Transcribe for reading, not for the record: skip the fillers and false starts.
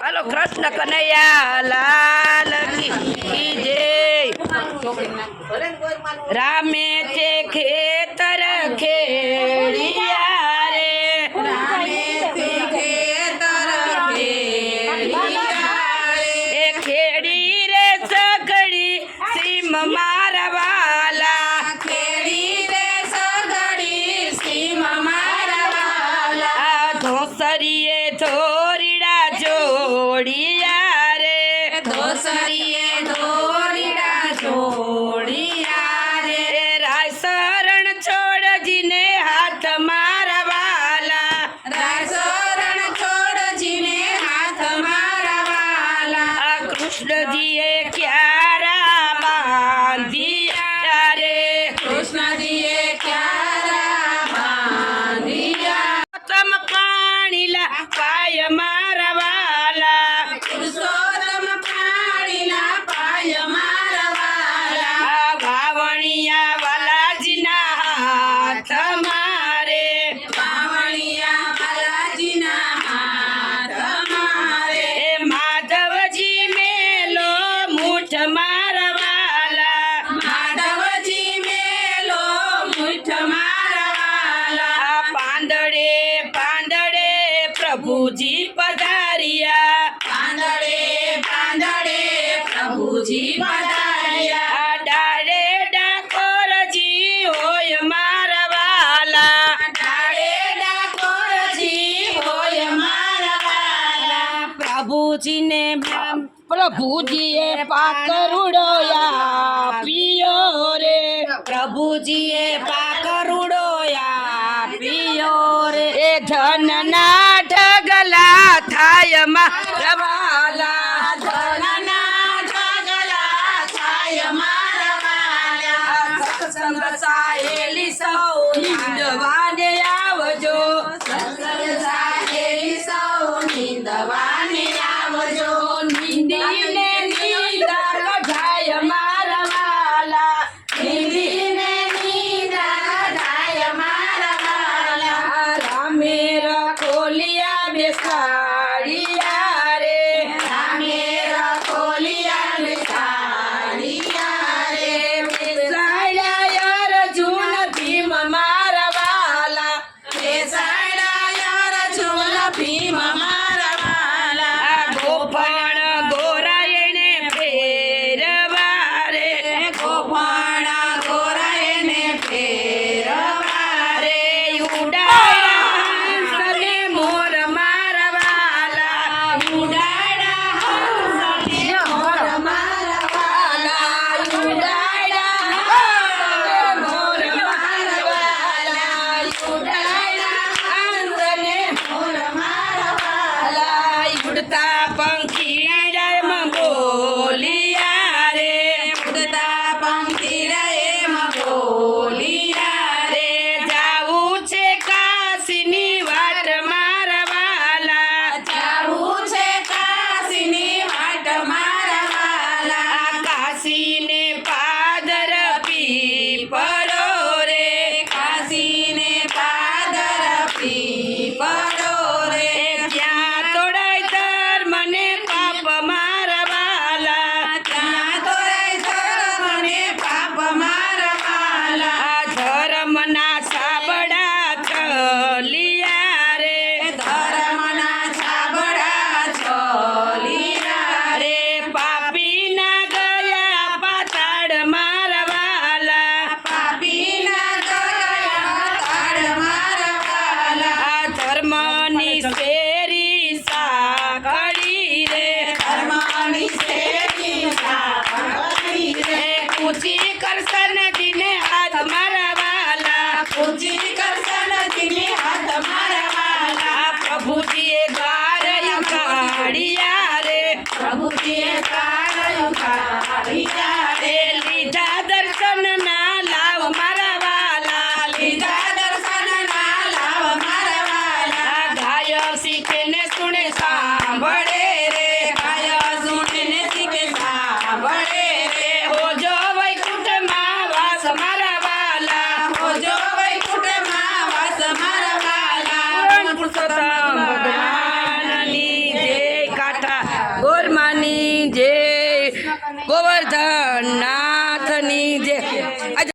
હાલો કૃષ્ણ કનૈયા લાલ કી જય। રામે તે ખેતર ખેડિયા રે, એ ખેડી રે સગડી સીમ મારા વાલા, ધોસરીએ ધોરીડા જોડિયા રે, એ રાય શરણ છોડજીને હાથ મારા વાલા, આ કૃષ્ણજીએ ક્યારા બાંધિયા રે, તમ પાણીલા પાય મારા વાલા, આ વાવણિયા વાલાજીના હાથ મારે, એ માધવજી મેલો મૂઠ મારા વાલા, આ પાંદડે પાંદડે પ્રભુજી પધાર્યા, આ ડાળે ડાકોરજી હોય મારા વાલા, પ્રભુજીએ પાકરુડોયા પિયો રે, એ ધનના ઢગલા થાય મારા વાલા, સત્સંગ સાહેલી સૌ નિંદવાને આવજો, નિંદીને નિંદા જાય મારા વાલા, રામે રખોલિયા બેસાડિયા રે, બેસાડ્યા અર્જુન ભીમ મારા વાલા, આ ગોપણ ગોરાયણે ફેરવા રે, રે ઉડાડ્યા હંસને મોર મારા વાલા, ઉડાડ્યા હંસને મોર મારા વાલા, ઉડતા પંખી જય બોલિયા રે, રે જાવું છે કાશીની વાટ મારા વાલા, આ કાશીને પાદર પીપળો રે, એ ક્યાં તોડાય ધર્મને પાપ મારા વાલા, આ ધર્મના સાબડા ચલિયા રે, રે પાપીના ગયા પાતાળ મારા વાલા, આ ધર્મની શેરી સાંકળી રે, એ ઊંચી કરશન દીને હાથ મારા વાલા, આ પ્રભુજીએ દ્વાર કાઢ્યા રે, એ લીધા દર્શન ના લાવ મારા વાલા, આ ગાય શીખે ને સુણે સાંભળે રે, હોજો વૈકુંઠમાં વાસ મારા વાલા, પુરુષોત્તમ ભગવાનની જય કાઠા ગોવર્ધન ના